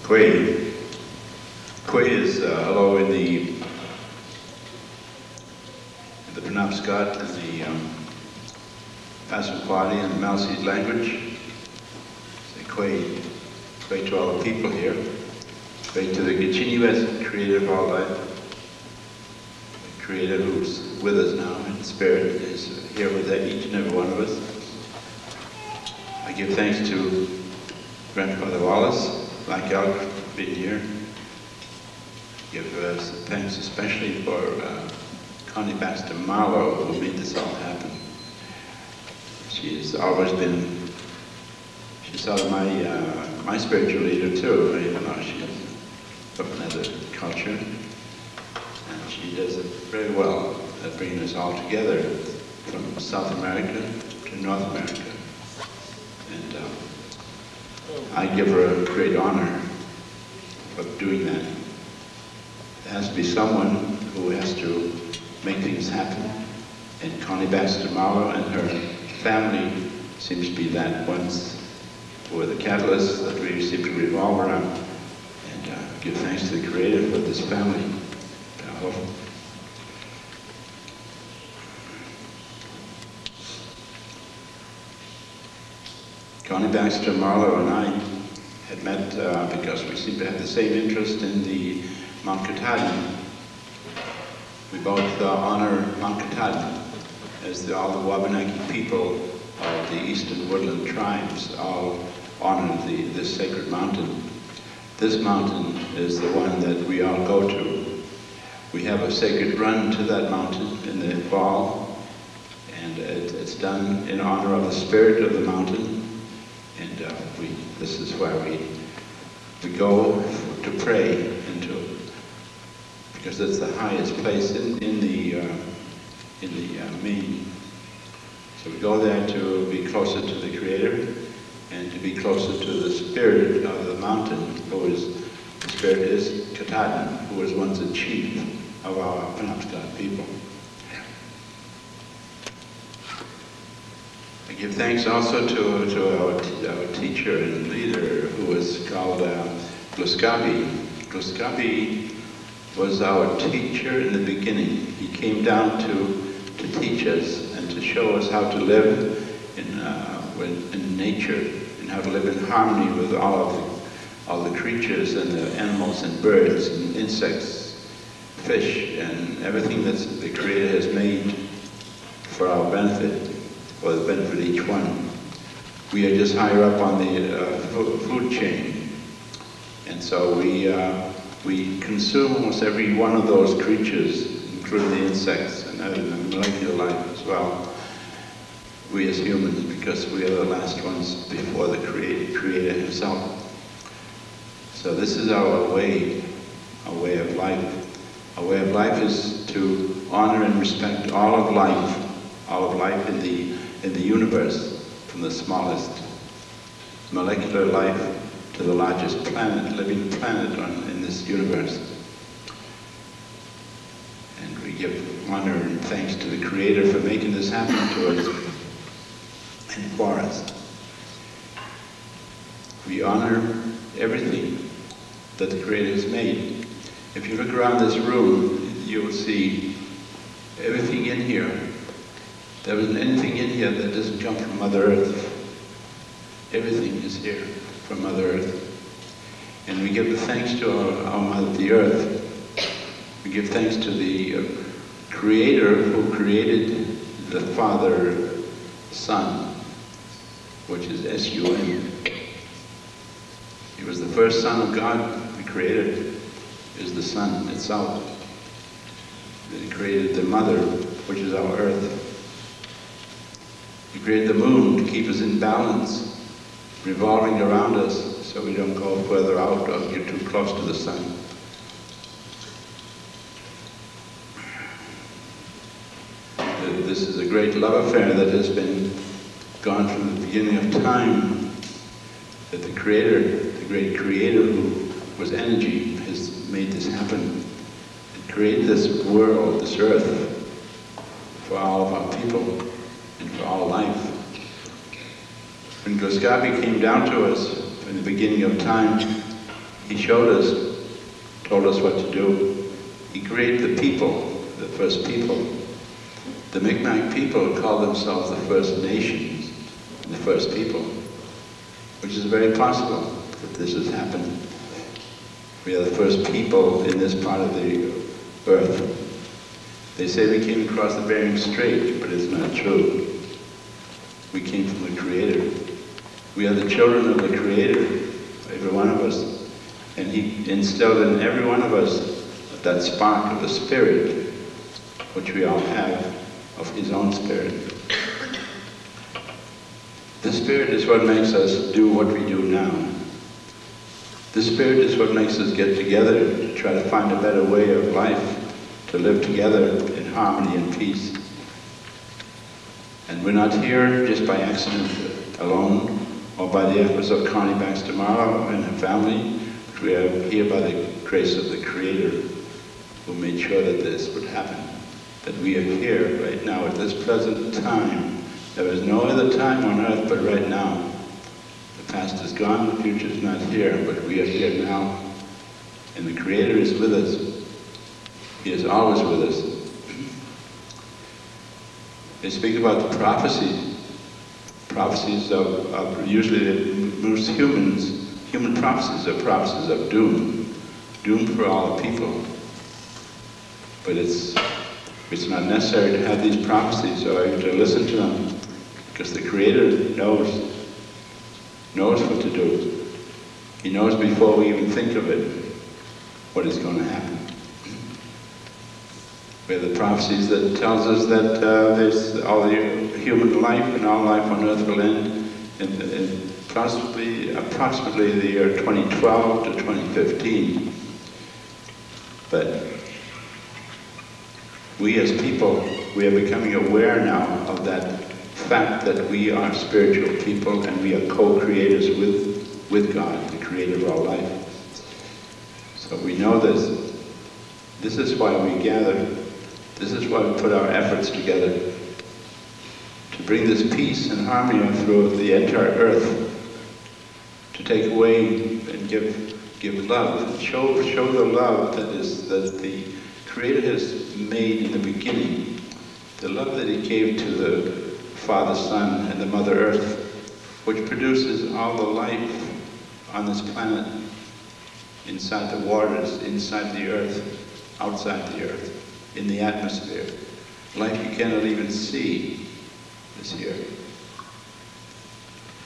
Kwe. Kwe is hello in the Penobscot and the Passamaquoddy and Maliseet language. Say Kwe. Kwe to all the people here. Kwe to the continuous creator of all life. The creator who's with us now in spirit is here with each and every one of us. I give thanks to Grandfather Wallace, Black Elk, for being here. Give thanks especially for Connie Baxter Marlow, who made this all happen. She has always been, she's sort of my spiritual leader too, even though she's from another culture. And she does it very well at bringing us all together from South America to North America. And I give her a great honor of doing that. There has to be someone who has to make things happen. And Connie Baxter Marlow and her family seems to be that ones who are the catalysts that we seem to revolve around. And give thanks to the Creator for this family. Connie Baxter Marlow and I had met because we seem to have the same interest in the Mount Katahdin. We both honor Mount Katahdin as all the Wabanaki people of the Eastern Woodland tribes all honor this sacred mountain. This mountain is the one that we all go to. We have a sacred run to that mountain in the fall, and it's done in honor of the spirit of the mountain. And this is where we go to pray into, because it's the highest place in the Maine. So we go there to be closer to the Creator and to be closer to the spirit of the mountain, the spirit is Katahdin, who was once a chief of our Penobscot people. I give thanks also to our teacher and leader, who was called Gluskabi. Gluskabi was our teacher in the beginning. He came down to teach us and to show us how to live in nature and how to live in harmony with all the creatures and the animals and birds and insects, fish, and everything that the Creator has made for our benefit, for the benefit of each one. We are just higher up on the food chain, and so we consume almost every one of those creatures, including the insects and other molecular life as well. We as humans, because we are the last ones before the Creator Himself. So this is our way of life. Our way of life is to honor and respect all of life in the universe, from the smallest molecular life to the largest planet, living planet in this universe. And we give honor and thanks to the Creator for making this happen to us and for us. We honor everything that the Creator has made. If you look around this room, you will see everything in here. There isn't anything in here that doesn't come from Mother Earth. Everything is here from Mother Earth. And we give the thanks to our Mother, the Earth. We give thanks to the Creator who created the Father, Son, which is S-U-N. He was the first Son of God we created, is the Sun itself. Then He created the Mother, which is our Earth. He created the moon to keep us in balance, revolving around us so we don't go further out or get too close to the sun. This is a great love affair that has been gone from the beginning of time, that the Creator, the great Creator who was energy, has made this happen and created this world, this earth, for all of our people and for all life. When Gluskabi came down to us in the beginning of time, He showed us, told us what to do. He created the people, the first people. The Mi'kmaq people call themselves the First Nations, the first people, which is very possible that this has happened. We are the first people in this part of the earth. They say we came across the Bering Strait, but it's not true. We came from the Creator. We are the children of the Creator, every one of us. And He instilled in every one of us that spark of the Spirit, which we all have, of His own Spirit. The Spirit is what makes us do what we do now. The Spirit is what makes us get together to try to find a better way of life, to live together in harmony and peace. And we're not here just by accident alone, or by the efforts of Connie, Baxter, Marlow and her family. We are here by the grace of the Creator, who made sure that this would happen. That we are here right now at this present time. There is no other time on earth but right now. The past is gone, the future is not here, but we are here now. And the Creator is with us. He is always with us. They speak about the prophecies. Prophecies of usually most human prophecies are prophecies of doom. Doom for all the people. But it's not necessary to have these prophecies or to listen to them, because the Creator knows what to do. He knows before we even think of it what is going to happen. We have the prophecies that tells us that there's all the human life and all life on earth will end in approximately the year 2012 to 2015. But we as people, we are becoming aware now of that fact that we are spiritual people and we are co-creators with God, the Creator of all life. So we know this. This is why we gather. This is why we put our efforts together, to bring this peace and harmony through the entire earth, to take away and give love, and show the love that the Creator has made in the beginning, the love that He gave to the Father, Son, and the Mother Earth, which produces all the life on this planet, inside the waters, inside the earth, outside the earth, in the atmosphere. Life you cannot even see is here.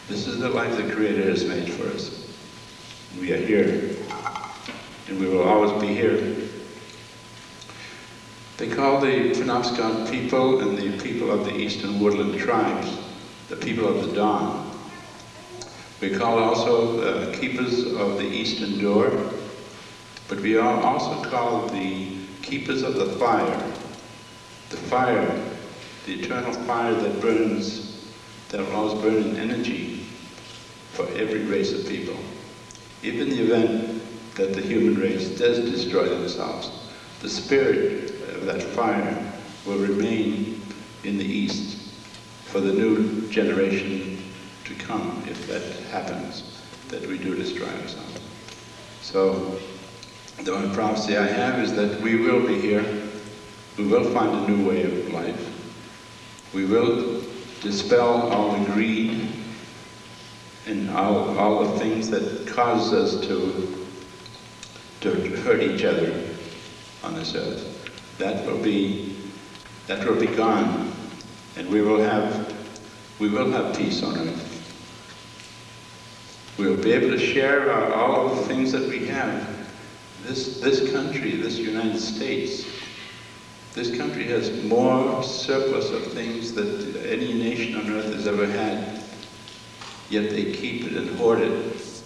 This is the life the Creator has made for us. We are here, and we will always be here. They call the Penobscott people and the people of the Eastern Woodland tribes the people of the dawn. We call also keepers of the Eastern door, but we are also called the keepers of the fire, the eternal fire that burns, that will always burn in energy for every race of people. If in the event that the human race does destroy themselves, the spirit of that fire will remain in the East for the new generation to come, if that happens, that we do destroy ourselves. So, the only prophecy I have is that we will be here, we will find a new way of life, we will dispel all the greed and all the things that cause us to hurt each other on this earth. That will be gone, and we will have peace on earth. We will be able to share all of the things that we have. This country, this United States, this country has more surplus of things that any nation on earth has ever had, yet they keep it and hoard it.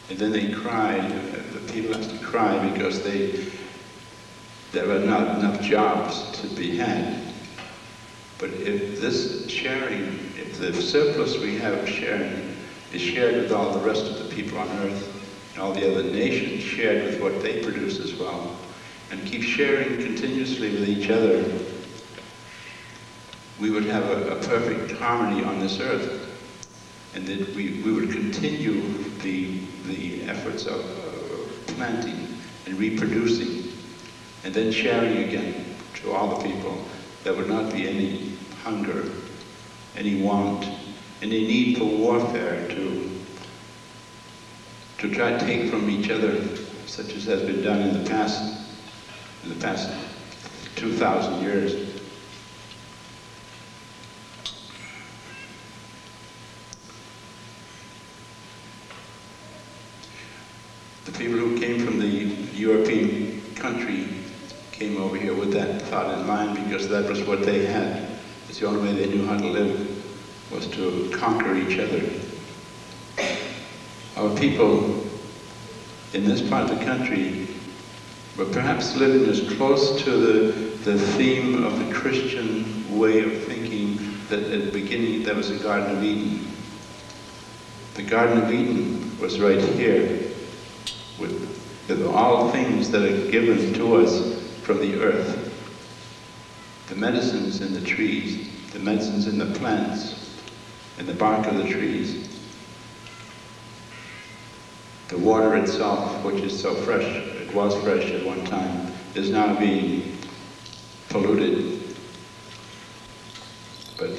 And then they cry, the people have to cry because there are not enough jobs to be had. But if this sharing, if the surplus we have sharing is shared with all the rest of the people on earth, and all the other nations shared with what they produce as well, and keep sharing continuously with each other, we would have a perfect harmony on this earth. And that we would continue the efforts of planting and reproducing, and then sharing again to all the people, there would not be any hunger, any want, any need for warfare to try to take from each other, such as has been done in the past 2,000 years. The people who came from the European country came over here with that thought in mind, because that was what they had. It's the only way they knew how to live, was to conquer each other. Our people in this part of the country were perhaps living as close to the theme of the Christian way of thinking that at the beginning there was the Garden of Eden. The Garden of Eden was right here, with all things that are given to us from the earth. The medicines in the trees, the medicines in the plants, in the bark of the trees. The water itself, which is so fresh, it was fresh at one time, is now being polluted. But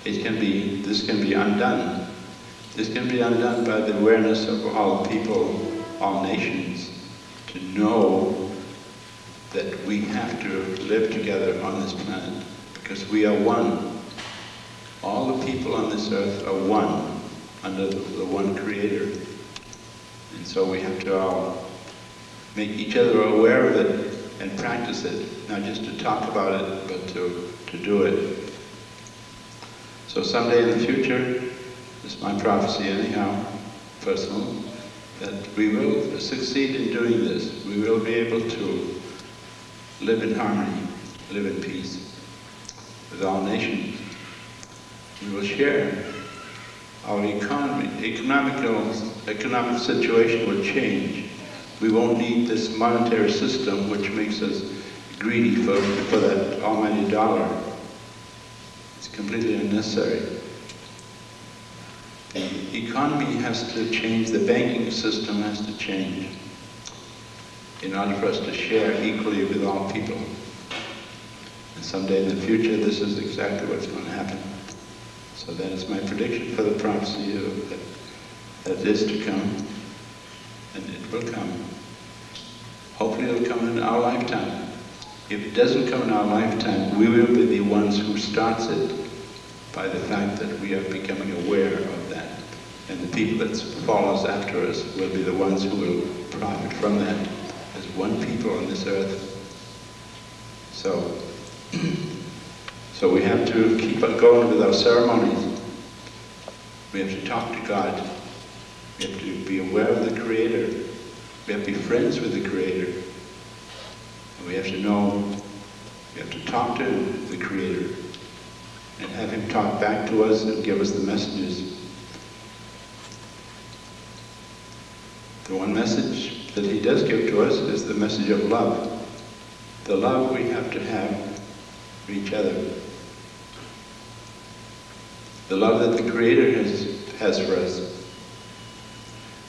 this can be undone. This can be undone by the awareness of all people, all nations, to know that we have to live together on this planet, because we are one. All the people on this earth are one, under the one Creator. And so we have to all make each other aware of it and practice it, not just to talk about it, but to do it. So someday in the future, this is my prophecy anyhow, personal, that we will succeed in doing this. We will be able to live in harmony, live in peace with all nations. We will share. Our economic situation will change. We won't need this monetary system which makes us greedy for that almighty dollar. It's completely unnecessary. The economy has to change, the banking system has to change in order for us to share equally with all people. And someday in the future, this is exactly what's going to happen. So that is my prediction for the prophecy that is to come, and it will come. Hopefully it will come in our lifetime. If it doesn't come in our lifetime, we will be the ones who starts it by the fact that we are becoming aware of that. And the people that follows after us will be the ones who will profit from that as one people on this earth. So we have to keep on going with our ceremonies. We have to talk to God. We have to be aware of the Creator. We have to be friends with the Creator. And we have to know, we have to talk to the Creator and have Him talk back to us and give us the messages. The one message that He does give to us is the message of love. The love we have to have for each other. The love that the Creator has for us.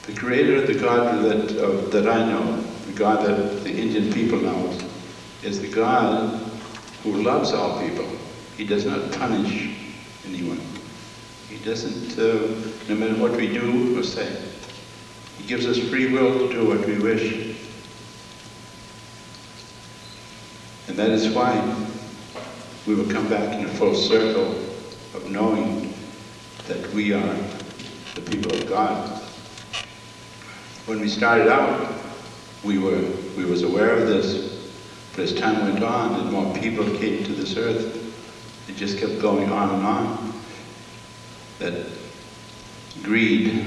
The Creator, the God that I know, the God that the Indian people know, is the God who loves all people. He does not punish anyone. He doesn't, no matter what we do or say, He gives us free will to do what we wish. And that is why we will come back in a full circle of knowing that we are the people of God. When we started out, we was aware of this, but as time went on and more people came to this earth, it just kept going on and on. That greed,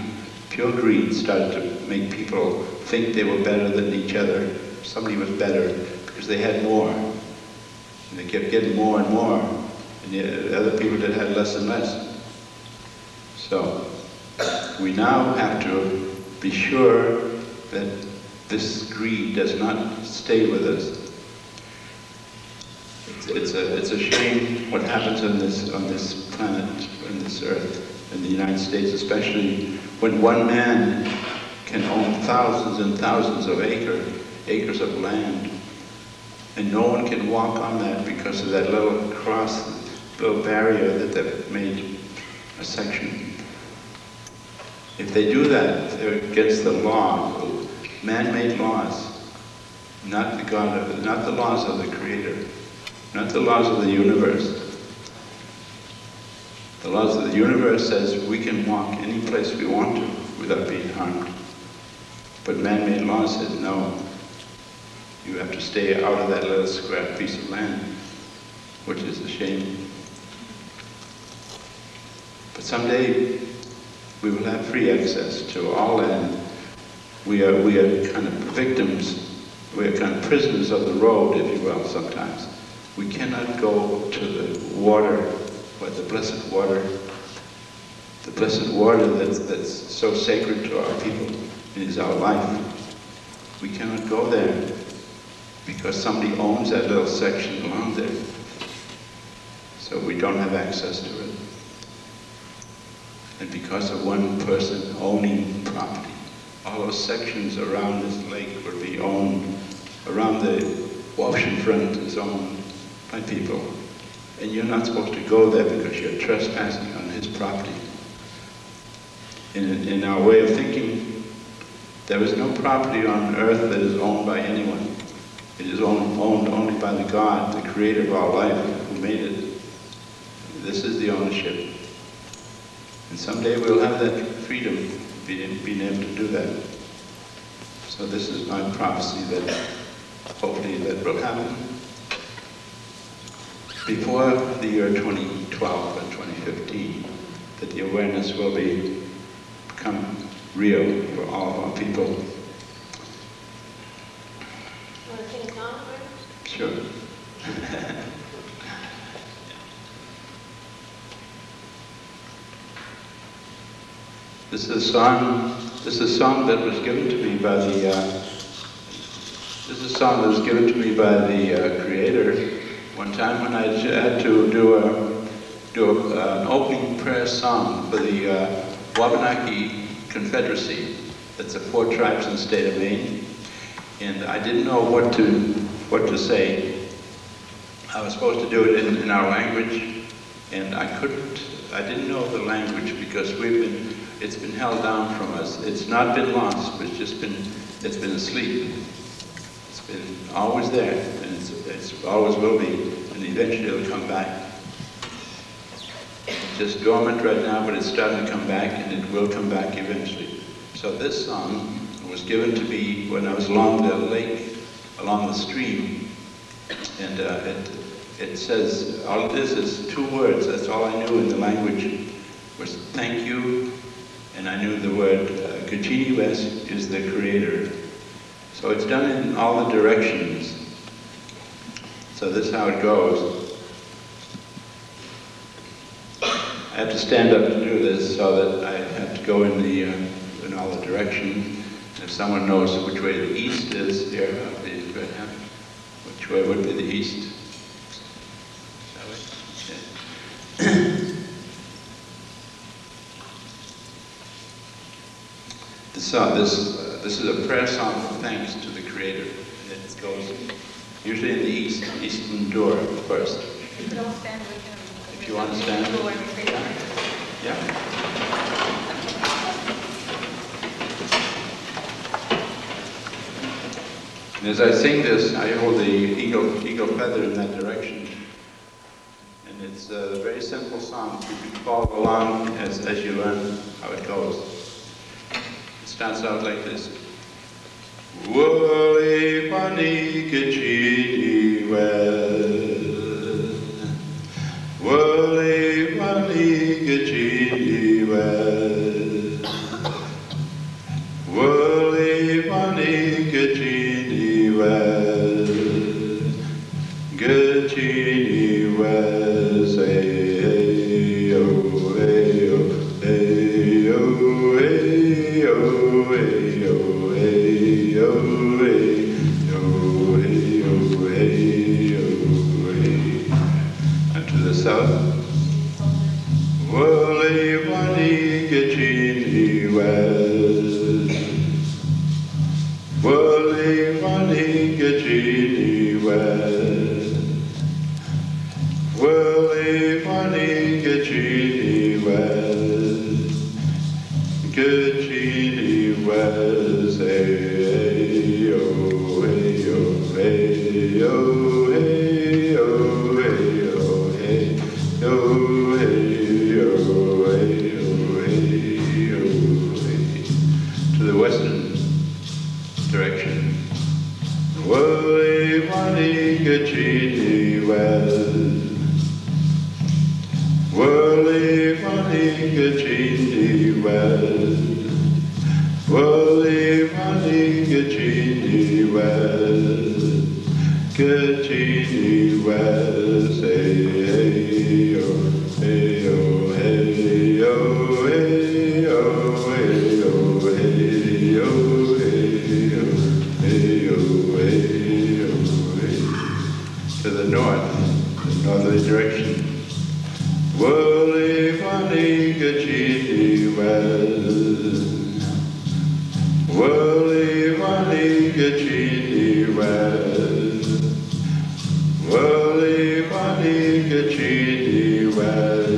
pure greed, started to make people think they were better than each other. Somebody was better because they had more. And they kept getting more and more, and the other people that had less and less. So we now have to be sure that this greed does not stay with us. It's a shame what happens on this planet, on this earth, in the United States especially, when one man can own thousands and thousands of acres of land, and no one can walk on that because of that little cross, little barrier that they've made a section. If they do that, they're against the law, man-made laws, not the laws of the Creator, not the laws of the universe. The laws of the universe says we can walk any place we want to without being harmed. But man-made law says no. You have to stay out of that little square piece of land, which is a shame. But someday we will have free access to all land. We are kind of victims. We are kind of prisoners of the road, if you will, sometimes. We cannot go to the water, or the blessed water that's so sacred to our people. It is our life. We cannot go there because somebody owns that little section along there. So we don't have access to it. And because of one person owning property, all those sections around this lake will be owned, around the ocean front is owned by people. And you're not supposed to go there because you're trespassing on his property. In our way of thinking, there is no property on earth that is owned by anyone. It is owned only by the God, the creator of our life, who made it. This is the ownership. And someday we'll have that freedom, being able to do that. So this is my prophecy that hopefully that will happen before the year 2012 and 2015, that the awareness will become real for all of our people. Want to sing a song? Sure. This is a song that was given to me by the Creator one time when I had to do an opening prayer song for the Wabanaki Confederacy. That's the 4 tribes in the state of Maine, and I didn't know what to say. I was supposed to do it in our language, and I didn't know the language because it's been held down from us. It's not been lost, but it's been asleep. It's been always there, and it's always will be, and eventually it'll come back. It's just dormant right now, but it's starting to come back, and it will come back eventually. So this song was given to me when I was along the lake, along the stream, and it says, all it is 2 words. That's all I knew in the language, was thank you. And I knew the word Indigenous is the Creator. So it's done in all the directions. So this is how it goes. I have to stand up to do this so that I have to go in all the directions. If someone knows which way the east is, here, I'll be very happy. Which way would be the east? Yeah. This is a prayer song of thanks to the Creator. It goes usually in the eastern door first. You can all stand with him. If you want to stand. Yeah. And as I sing this, I hold the eagle feather in that direction. And it's a very simple song. You can follow along as you learn how it goes. Starts out like this. Wole pani kachini well. Wole pani kachini well. Wole pani kachini well. Kachini well say oh hey oh hey oh hey oh hey oh hey oh hey oh hey oh Wali wali gachini well. Wali wali gachini well. Gachini well. Say oh hey oh hey oh hey oh hey oh hey oh hey oh hey oh hey oh hey. To the western direction. Wali wali gachini well. Wali wali gachini well. Wali wali gachini well. Gachini well. Say hey oh hey oh hey oh hey oh hey oh hey oh hey oh hey oh hey oh hey. To the north, the northerly direction. Wali wali gachini well. Wali wali gachini well. Wali wali gachini well.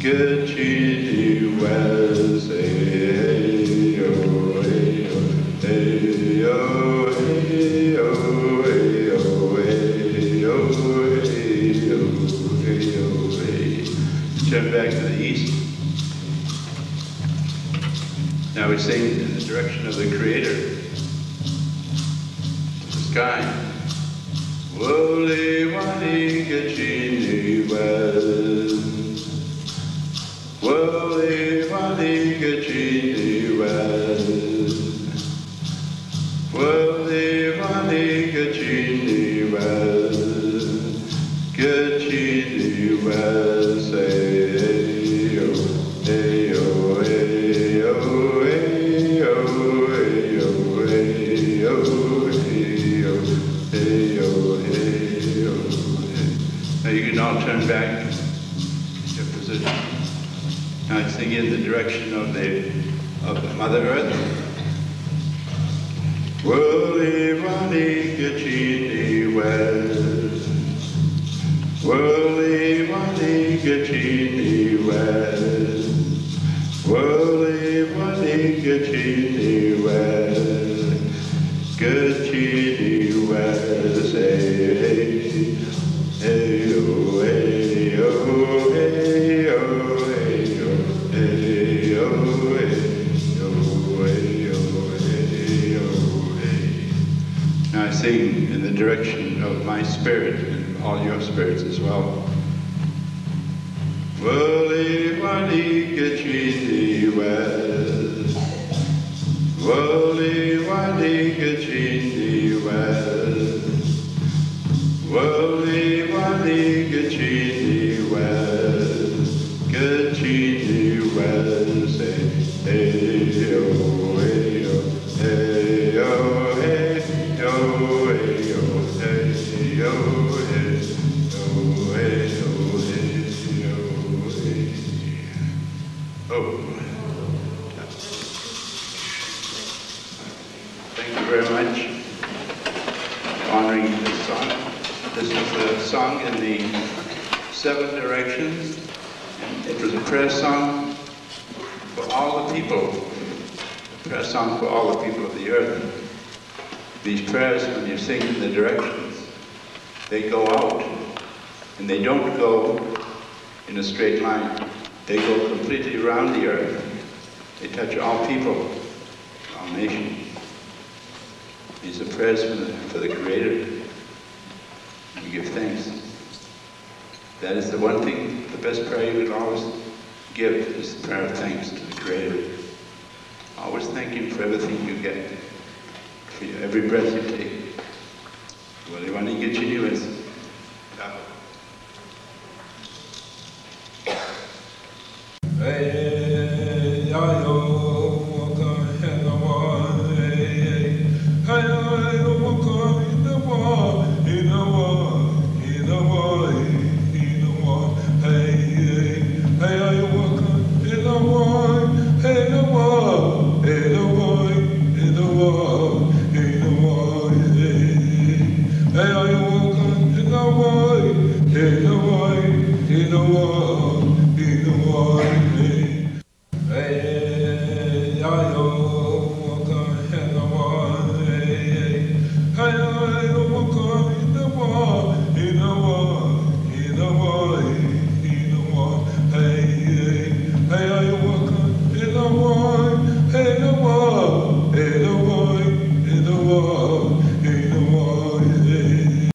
Gachini well. Say hey oh hey oh hey oh hey oh hey oh hey oh hey oh hey oh hey. Turn back to the east. Now we sing in the direction of the Creator, the sky. Wali wali gachini well. Wali wali gachini well. Wali wali gachini well. Gachini well. Say hey oh hey oh hey oh hey oh hey oh hey oh hey oh hey oh hey oh hey. Now you can all turn back to your position. Now sing in the direction of the Mother Earth. Wali wali gachini well. Wali wali gachini well. Wali wali gachini well. Gachini well. Say hey hey oh hey oh hey oh hey oh hey oh hey oh hey oh hey oh hey. Now I sing in the direction of my spirit and all your spirits as well. Wali wali gachini well. Wali wali gachini well. Wali wali gachini well. Gachini well. Say hey oh hey oh hey oh hey oh hey oh hey oh hey oh hey oh hey oh hey. Oh. Thank you very much for honoring this song. This is a song in the 7 directions. It was a prayer song for all the people, a prayer song for all the people of the earth. These prayers, when you sing in the directions, they go out, and they don't go in a straight line. They go completely around the earth. They touch all people, all nations. These are prayers for the Creator. We give thanks. That is the one thing, the best prayer you can always give is the prayer of thanks to the Creator. Always thank Him for everything you get, for every breath you take.